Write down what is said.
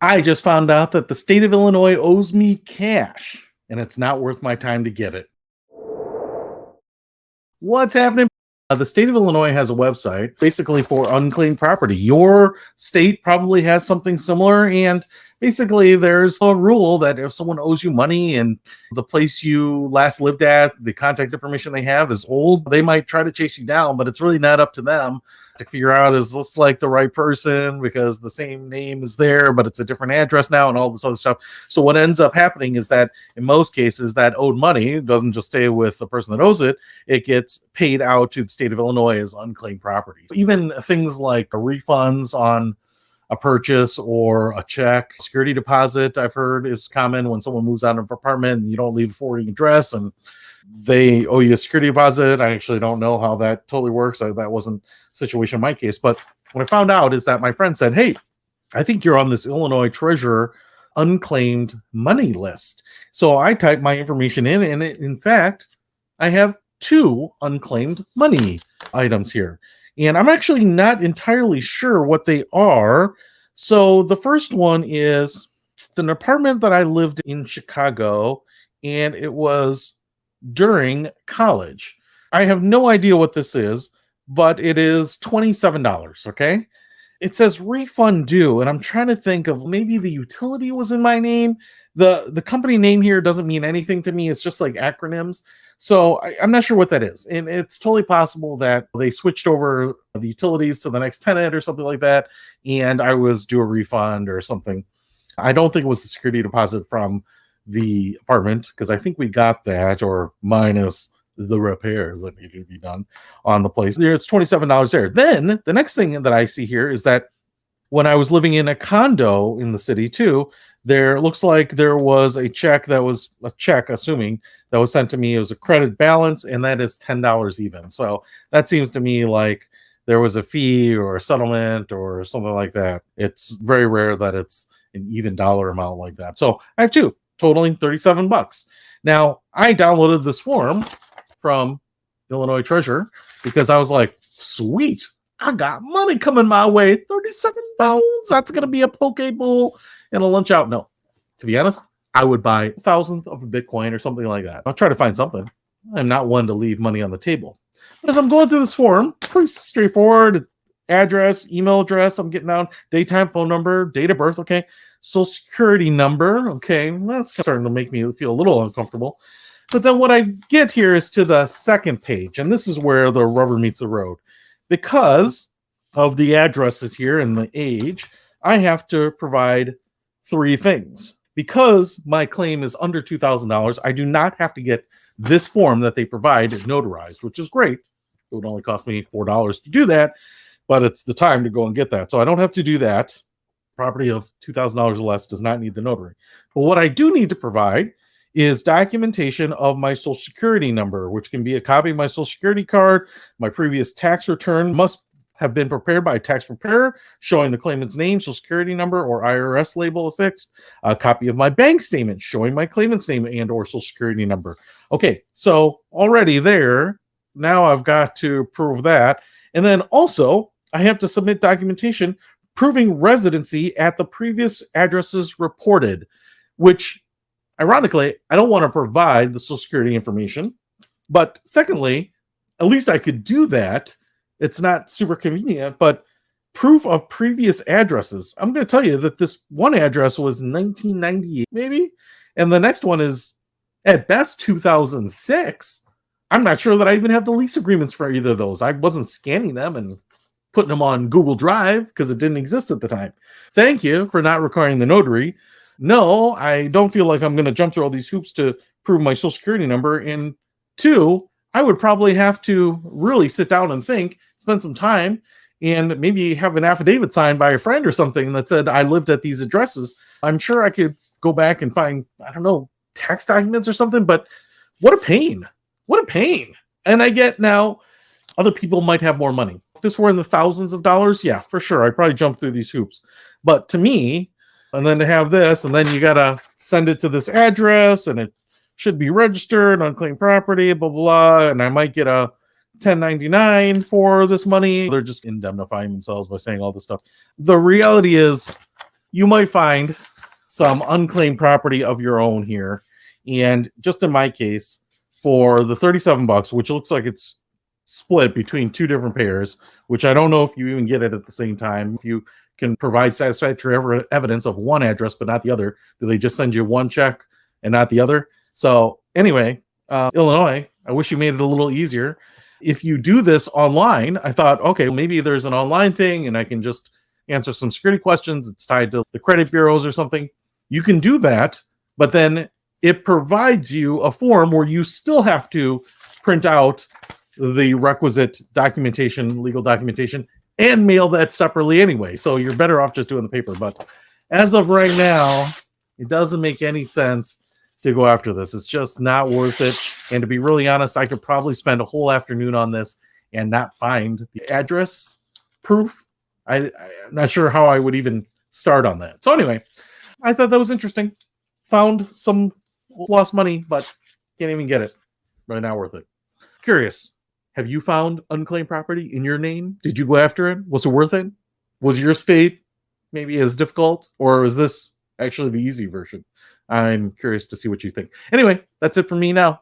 I just found out that the state of Illinois owes me cash, and it's not worth my time to get it. What's happening? The state of Illinois has a website basically for unclaimed property. Your state probably has something similar. And basically, there's a rule that if someone owes you money and the place you last lived at, the contact information they have is old, they might try to chase you down, but it's really not up to them to figure out is this like the right person because the same name is there, but it's a different address now and all this other stuff. So, what ends up happening is that in most cases, that owed money doesn't just stay with the person that owes it, it gets paid out to the state of Illinois as unclaimed property. Even things like refunds on a purchase or a check, security deposit, I've heard is common when someone moves out of an apartment and you don't leave a forwarding address and they owe you a security deposit. I actually don't know how that totally works. That wasn't a situation in my case. But what I found out is that my friend said, hey, I think you're on this Illinois Treasurer unclaimed money list. So I typed my information in in fact, I have 2 unclaimed money items here. And I'm actually not entirely sure what they are. So the first one is it's an apartment that I lived in Chicago, and it was during college. I have no idea what this is, but it is $27. Okay. It says refund due, and I'm trying to think of maybe the utility was in my name. The company name here doesn't mean anything to me. It's just like acronyms. So I'm not sure what that is. And it's totally possible that they switched over the utilities to the next tenant or something like that. And I was due a refund or something. I don't think it was the security deposit from the apartment because I think we got that or minus the repairs that needed to be done on the place. It's $27 there. Then the next thing that I see here is that when I was living in a condo in the city too, there looks like there was a check that was a check, assuming that was sent to me. It was a credit balance, and that is $10 even. So that seems to me like there was a fee or a settlement or something like that. It's very rare that it's an even dollar amount like that. So I have 2, totaling $37. Now I downloaded this form from Illinois Treasurer because I was like, sweet, I got money coming my way. 37 pounds. That's going to be a poke bowl and a lunch out. No, to be honest, I would buy 1,000th of a Bitcoin or something like that. I'll try to find something. I'm not one to leave money on the table. But as I'm going through this form, pretty straightforward. Address, email address, I'm getting down, daytime, phone number, date of birth, okay. Social security number, okay. That's starting to make me feel a little uncomfortable. But then what I get here is to the second page, and this is where the rubber meets the road. Because of the addresses here and the age, I have to provide 3 things. Because my claim is under $2,000, I do not have to get this form that they provide notarized, which is great. It would only cost me $4 to do that, but it's the time to go and get that. So I don't have to do that. Property of $2,000 or less does not need the notary. But what I do need to provide is documentation of my social security number, which can be a copy of my social security card. My previous tax return must have been prepared by a tax preparer showing the claimant's name, social security number, or IRS label affixed. A copy of my bank statement showing my claimant's name and or social security number. Okay, so already there, now I've got to prove that. And then also, I have to submit documentation proving residency at the previous addresses reported, which ironically, I don't want to provide the social security information. But secondly, at least I could do that. It's not super convenient, but proof of previous addresses. I'm going to tell you that this one address was 1998, maybe. And the next one is at best 2006. I'm not sure that I even have the lease agreements for either of those. I wasn't scanning them and putting them on Google Drive because it didn't exist at the time. Thank you for not requiring the notary. No, I don't feel like I'm going to jump through all these hoops to prove my social security number. And 2, I would probably have to really sit down and think, spend some time, and maybe have an affidavit signed by a friend or something that said I lived at these addresses. I'm sure I could go back and find, I don't know, tax documents or something, but what a pain. What a pain. And I get now other people might have more money. If this were in the thousands of dollars, yeah, for sure. I'd probably jump through these hoops. But to me, and then to have this, and then you got to send it to this address, and it should be registered, unclaimed property, blah, blah, blah. And I might get a 1099 for this money. They're just indemnifying themselves by saying all this stuff. The reality is you might find some unclaimed property of your own here. And just in my case, for the $37, which looks like it's split between two different pairs, which I don't know if you even get it at the same time. If you can provide satisfactory evidence of one address but not the other, do they just send you one check and not the other? So anyway, Illinois, I wish you made it a little easier. If you do this online, I thought, okay, maybe there's an online thing and I can just answer some security questions. It's tied to the credit bureaus or something. You can do that, but then it provides you a form where you still have to print out the requisite documentation, legal documentation, and mail that separately anyway. So you're better off just doing the paper. But as of right now, it doesn't make any sense to go after this. It's just not worth it. And to be really honest, I could probably spend a whole afternoon on this and not find the address proof. I'm not sure how I would even start on that. So anyway, I thought that was interesting. Found some lost money, but can't even get it. Right now, worth it. Curious. Have you found unclaimed property in your name? Did you go after it? Was it worth it? Was your state maybe as difficult? Or is this actually the easy version? I'm curious to see what you think. Anyway, that's it for me now.